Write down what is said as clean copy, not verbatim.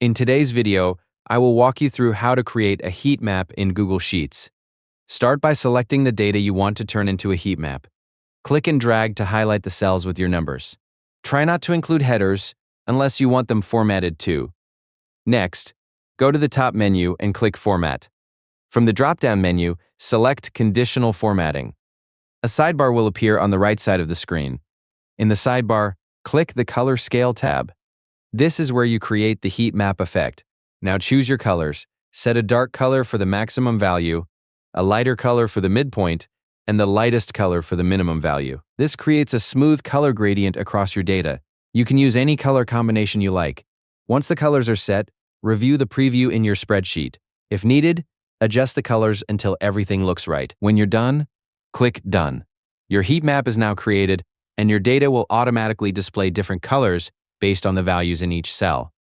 In today's video, I will walk you through how to create a heat map in Google Sheets. Start by selecting the data you want to turn into a heat map. Click and drag to highlight the cells with your numbers. Try not to include headers unless you want them formatted too. Next, go to the top menu and click Format. From the drop-down menu, select Conditional Formatting. A sidebar will appear on the right side of the screen. In the sidebar, click the Color Scale tab. This is where you create the heat map effect. Now choose your colors. Set a dark color for the maximum value, a lighter color for the midpoint, and the lightest color for the minimum value. This creates a smooth color gradient across your data. You can use any color combination you like. Once the colors are set, review the preview in your spreadsheet. If needed, adjust the colors until everything looks right. When you're done, click Done. Your heat map is now created, and your data will automatically display different colors based on the values in each cell.